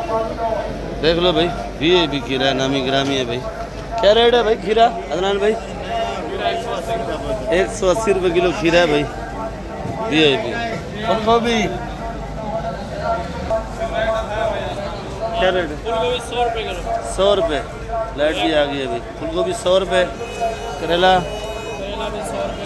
देख लो भाई, वीआईपी खीरा है, नामी ग्रामी है भाई। क्या रेट है भाई खीरा अदनान भाई? 180 रुपये किलो खीरा है भाई, वीआईपी। फूल गोभी क्या रेट है? 100 रुपये किलो। 100 रुपये, लाइट भी आ गई है भाई। फूल गोभी 100 रुपये, करेला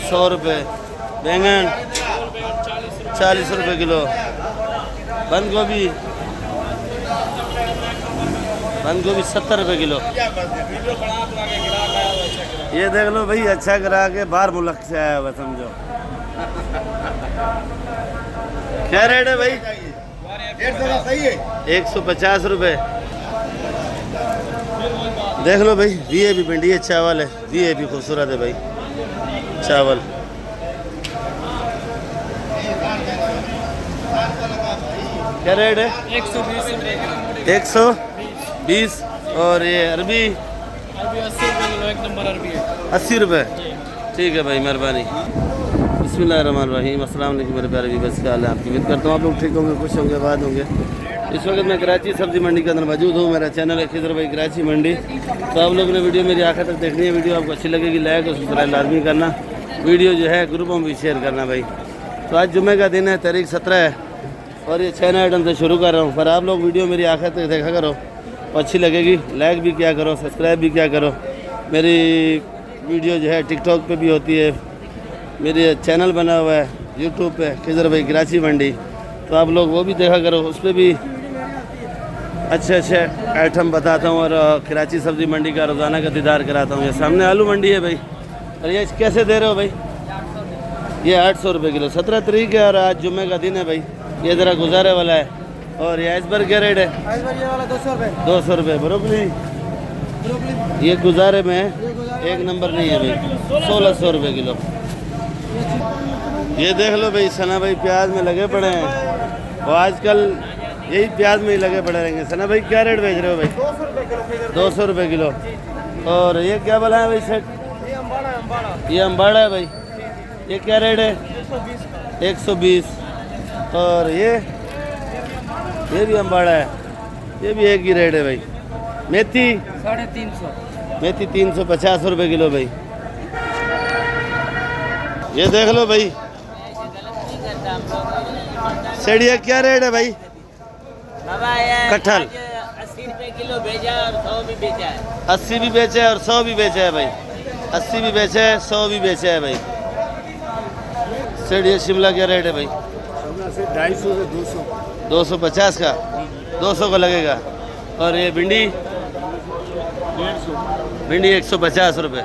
100 रुपये, बैंगन 40 रुपये किलो, बंद गोभी 70 रुपये किलो। ये देख लो भाई, अच्छा करा के बाहर मुल्क से आया हुआ समझो। क्या रेट है भाई? 150 रुपये। देख लो भाई, वीआईपी भिंडी है, चावल है, वीआईपी खूबसूरत है भाई चावल। क्या रेट है? 120। और ये अरबी 80 रुपये किलो, एक नंबर अरबी है। 80 रुपये, ठीक है भाई, मेहरबानी। बिस्मिल्लाहिर्रहमानिर्रहीम। अस्सलाम वालेकुम मेरे प्यारे व्यूअर्स, क्या हाल है आपकी? उम्मीद करता हूँ आप लोग ठीक होंगे, खुश होंगे, आबाद होंगे। इस वक्त मैं कराची सब्ज़ी मंडी के अंदर मौजूद हूँ। मेरा चैनल है खिजर भाई कराची मंडी। तो आप लोगों ने वीडियो मेरी आखिर तक देखनी है। वीडियो आपको अच्छी लगेगी, लाइक और सब्सक्राइब लाजमी करना। वीडियो जो है ग्रुपों में भी शेयर करना भाई। तो आज जुम्मे का दिन है, तारीख 17 है और ये 6 आइटम से शुरू कर रहा हूँ। पर आप लोग वीडियो मेरी आखिर तक देखा करो, अच्छी लगेगी, लाइक भी क्या करो, सब्सक्राइब भी क्या करो। मेरी वीडियो जो है टिकटॉक पे भी होती है, मेरे चैनल बना हुआ है यूट्यूब पे खिजर भाई कराची मंडी, तो आप लोग वो भी देखा करो। उस पर भी अच्छे अच्छे आइटम बताता हूँ और कराची सब्ज़ी मंडी का रोज़ाना का दीदार कराता हूँ। ये सामने आलू मंडी है भाई। और ये कैसे दे रहे हो भाई? ये 800 रुपये किलो। 17 तारीख है और आज जुम्मे का दिन है भाई। ये ज़रा गुजारे वाला है। और ये आइसबर्ग क्या रेट है? आइसबर्ग ये वाला 200 रुपये। 200 रुपये। ब्रोकली ये गुजारे में एक नंबर नहीं है भाई, 1600 रुपये किलो। ये देख लो भाई, सना भाई प्याज में लगे पड़े हैं। और आजकल यही प्याज में ही लगे पड़े रहेंगे। सना भाई क्या रेट बेच रहे हो भाई? 200 रुपये किलो। और ये क्या बोला है भाई सेट? ये अम्बाड़ा है भाई। ये क्या रेट है? 120। और ये भी अम्बाड़ा है, ये भी एक ही रेट है भाई। मेथी 350। मेथी 350 रुपये किलो भाई। ये देख लो भाई, सेड़िया क्या रेट है भाई? कटहल 80 रुपये किलो भेजा और 100 भी बेचा है। 80 भी बेचा है और 100 भी बेचा है भाई। 80 भी बेचा है, 100 भी बेचा है भाई। सेड़िया शिमला क्या रेट है भाई? 250 से 200। 250 का, 200 का लगेगा। और ये भिंडी 150 रुपये।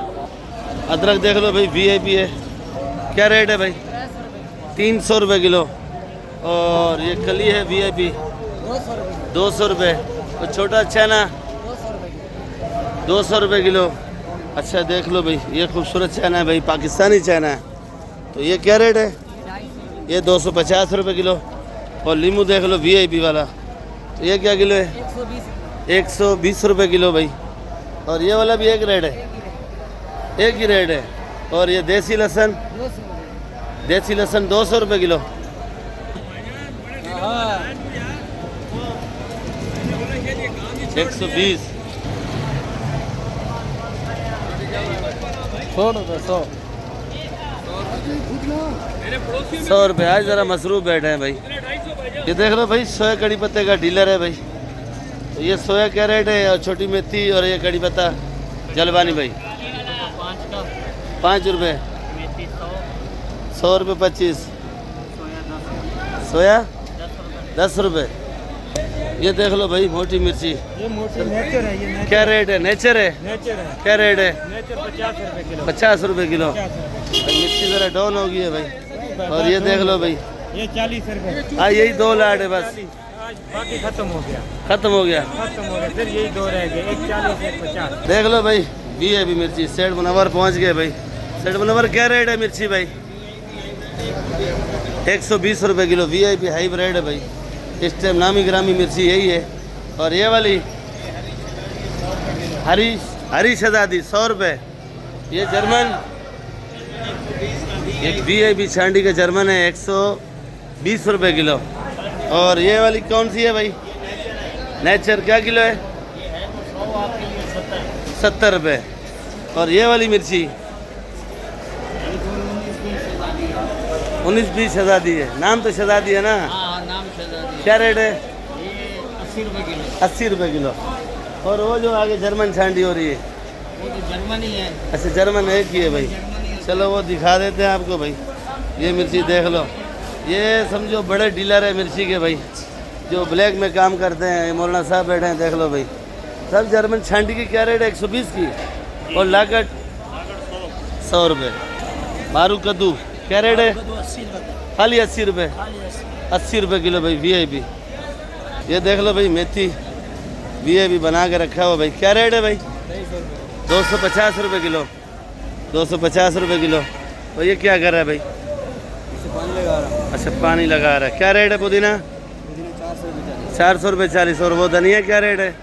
अदरक देख लो भाई, वीआईपी है। क्या रेट है भाई? 300 रुपये किलो। और ये कली है वीआईपी 200 रुपये। और छोटा चना 200 रुपये किलो। अच्छा देख लो भाई, ये खूबसूरत चना है भाई, पाकिस्तानी चना है। तो ये क्या रेट है? ये 250 रुपये किलो। और लीमू देख लो वीआईपी वाला, तो ये क्या किलो है? 120 रुपये किलो भाई। और ये वाला भी एक रेट है, एक ही रेट है। और ये देसी लहसुन 200 रुपये किलो। 120। 100 रुपये। आज ज़रा मसरूफ बैठे हैं भाई। ये देख लो भाई, सोया कड़ी पत्ते का डीलर है भाई। तो ये सोया क्या रेट है? और छोटी मेथी और ये कड़ी पत्ता जलवानी भाई 5 रुपये। 100 रुपये 25। सोया 10 रुपये। ये देख लो भाई, मोटी मिर्ची। ये मोटी नेचर है। ये क्या रेट है? नेचर है। नेचर है। क्या रेट है? नेचर 50 रुपये किलो। 50 रुपये किलो। भाई मिर्ची ज़रा डाउन हो गई है भाई। और ये देख लो भाई, ये 40 रुपये। हाँ यही 2 लाट है बस, बाकी खत्म हो गया। खत्म हो गया। फिर यही 2 रह गए, एक 40 एक 50। देख लो भाई, वीआईपी मिर्ची सेठ मुनव्वर पहुंच गए भाई। सेठ मुनव्वर क्या रेट है मिर्ची भाई? 120 रुपये किलो। वीआईपी हाइब्रिड है भाई। इस टाइम नामी ग्रामी मिर्ची यही है। और ये वाली हरी शहजादी 100 रुपये। ये जर्मन, एक वीआईपी छांडी का जर्मन है 120 रुपये किलो। और ये वाली कौन सी है भाई? नेचर क्या किलो है? 70 रुपये। और ये वाली मिर्ची 19-20 शहजादी है। नाम तो शहजादी है ना? हाँ नाम शहजादी। क्या रेट है? ये 80 रुपये किलो। 80 रुपये किलो। और वो जो आगे जर्मन छांडी हो रही है वो तो जर्मनी है। अच्छा जर्मन एक ही है भाई। चलो वो दिखा देते हैं आपको भाई। ये मिर्ची देख लो, ये समझो बड़े डीलर है मिर्ची के भाई, जो ब्लैक में काम करते हैं। मौलाना साहब बैठे हैं, देख लो भाई। सब जर्मन छांडी की क्या रेट है? 120 की। और लागत 100 रुपये। मारू कद्दू क्या रेट है? खाली 80 रुपये। 80 रुपये किलो भाई VIP। ये देख लो भाई मेथी VIP बना के रखा हुआ भाई। क्या रेट है भाई? 250 रुपये किलो। 250 रुपये किलो। और ये क्या कर रहा है भाई? अच्छा पानी लगा रहा है। क्या रेट है पुदीना? 400 रुपये 40। और वो धनिया क्या रेट है?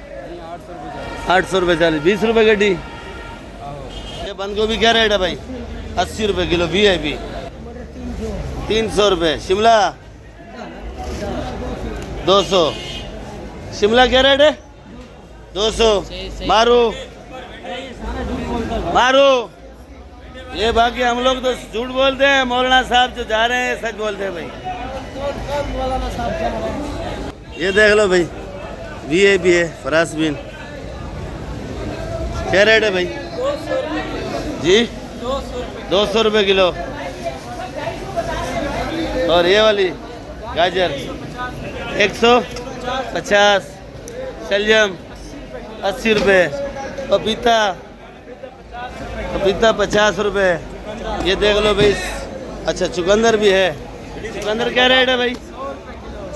800 रुपये 40। 20 रुपये गड्डी। ये बंद गोभी क्या रेट है भाई? 80 रुपये किलो VIP। 300 रुपये। शिमला 200। शिमला क्या रेट है? 200। मारू मारू। ये बाकी हम लोग तो झूठ बोलते हैं, मौलाना साहब जो जा रहे हैं सच बोलते हैं भाई। ये देख लो भाई VIP है फरासबीन। क्या रेट है भाई जी? 200 रुपये किलो। और ये वाली गाजर 150। शलजम 80 रुपये। पपीता 50 रुपये। ये देख लो भाई। अच्छा चुकंदर भी है। चुकंदर क्या रेट है भाई?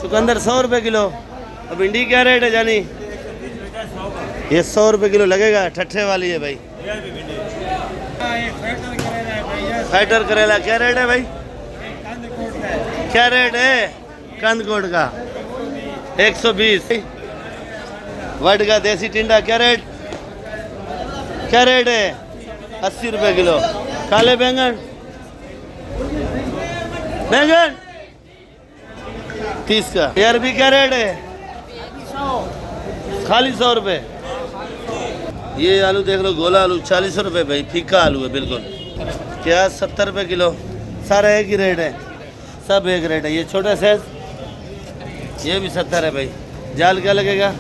चुकंदर 100 रुपये किलो। और भिंडी क्या रेट है जानी? ये 100 रुपये किलो लगेगा। ठट्ठे वाली है भाई। फाइटर करेला क्या रेट है भाई? क्या रेट है? कंदकोट का 120। वट का देसी टिंडा क्या रेट? क्या रेट है? 80 रुपये किलो। काले बैंगन 30 का। अरबी क्या रेट है? खाली 100 रुपये। ये आलू देख लो, गोला आलू 40 रुपये भाई। फीका आलू है बिल्कुल। प्याज 70 रुपये किलो। सारा एक ही रेट है, सब एक रेट है। ये छोटा साइज ये भी 70 है भाई। जाल क्या लगेगा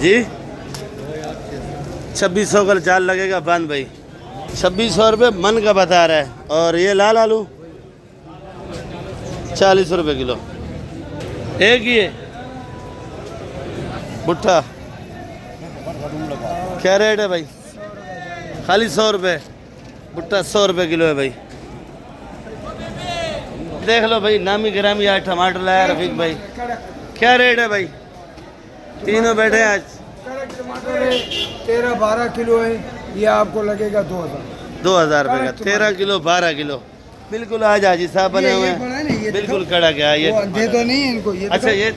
जी? 2600 का जाल लगेगा बंद भाई। 2600 रुपये मन का बता रहा है। और ये लाल आलू 40 रुपये किलो। एक ही है। भुट्टा क्या रेट है भाई? खाली 100 रुपये। भुट्टा 100 रुपये किलो है भाई। देख लो भाई नामी गिरामी आज टमाटर लाया रफीक भाई। क्या रेट है भाई? तीनों बैठे आज। टमाटर 13-12 किलो है। ये आपको लगेगा 2000 रुपये का। 13 किलो 12 किलो बिल्कुल। आज हाजी साहब बने हुए हैं बिल्कुल कड़ा क्या ये दे दो नहीं इनको। ये अच्छा ये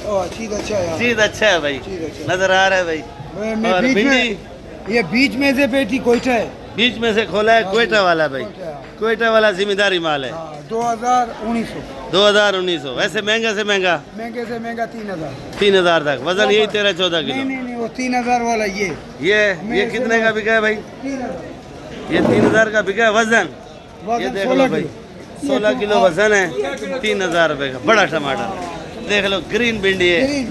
चीज अच्छा है। चीज अच्छा है भाई, नजर आ रहा है भाई। और भिंडी ये बीच में से पेटी कोयटा है। बीच में से खोला है कोयटा वाला भाई। कोयटा वाला जिम्मेदारी माल है। 2019। वैसे महंगा से महंगा? महंगे से महंगा 3000 तक। वजन यही 13-14 किलो। नहीं वो 3000 वाला ये कितने का बिका है भाई? ये 3000 का बिका है वजन। ये देख लो भाई 16 किलो वजन है। 3000 रुपये का बड़ा टमाटर। देख लो ग्रीन भिंडी है।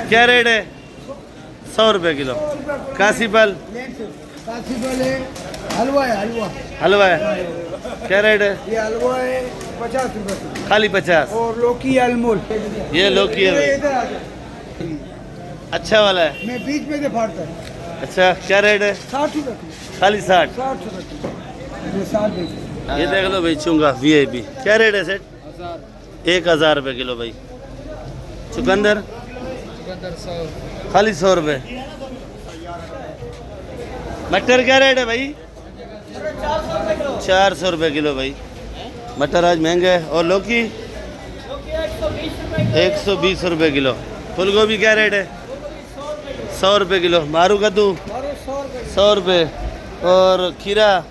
क्या रेट है? 100 रुपये किलो। काशी फल हलवा है। हलवा है क्या रेट है? ये हलवा है 50 रुपये खाली 50। और लौकी अनमोल। ये लौकी है भाई। अच्छा वाला है। मैं बीच में से फाड़ता है। अच्छा क्या रेट है? 60 रुपये खाली 60। 60 रुपये। ये 60 रुपये। ये देख लो भाई चुंगा VIP। क्या रेट है सेठ? 1000 रुपये किलो भाई। चुकंदर खाली 100 रुपये। मटर क्या रेट है भाई? 400 रुपये किलो भाई। मटर आज महंगा है। और लौकी 120 रुपये किलो। फूल गोभी क्या रेट है? 100 रुपये किलो। मारू कद्दू 100 रुपये। और खीरा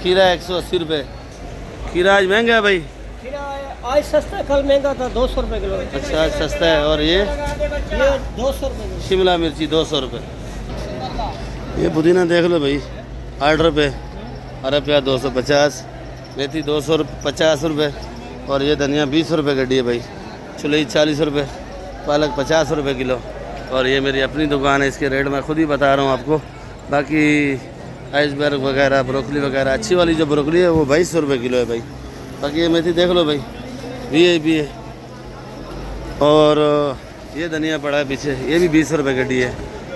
180 रुपये। खीरा आज महंगा है भाई। आज सस्ता कल महंगा था 200 रुपये किलो अच्छा आज सस्ता है। और ये 200 रुपये किलो शिमला मिर्ची 200 रुपये। ये पुदीना देख लो भाई 8 रुपये, हरा प्याज 250, मेथी 250 रुपये, और ये धनिया 20 रुपये गड्डी है भाई। चुलई 40 रुपये, पालक 50 रुपये किलो। और ये मेरी अपनी दुकान है, इसके रेट मैं खुद ही बता रहा हूँ आपको। बाकी आइसबर्ग वगैरह, ब्रोकली वगैरह, अच्छी वाली जो ब्रोकली है वो 22 रुपये किलो है भाई। बाकी ये मेथी देख लो भाई VIP है। और ये धनिया पड़ा है पीछे, ये भी 20 रुपये गड्डी है।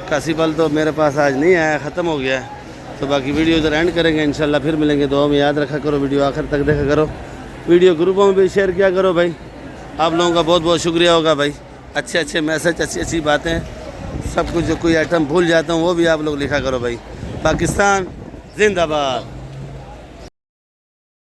कासी फल तो मेरे पास आज नहीं आया, ख़त्म हो गया है। तो बाकी वीडियो इधर एंड करेंगे इंशाल्लाह, फिर मिलेंगे। दुआ में याद रखा करो, वीडियो आखिर तक देखा करो, वीडियो ग्रुपों में भी शेयर किया करो भाई। आप लोगों का बहुत बहुत शुक्रिया होगा भाई। अच्छे अच्छे मैसेज, अच्छी अच्छी बातें, सब कुछ। जो कोई आइटम भूल जाता हूँ वो भी आप लोग लिखा करो भाई। पाकिस्तान जिंदाबाद।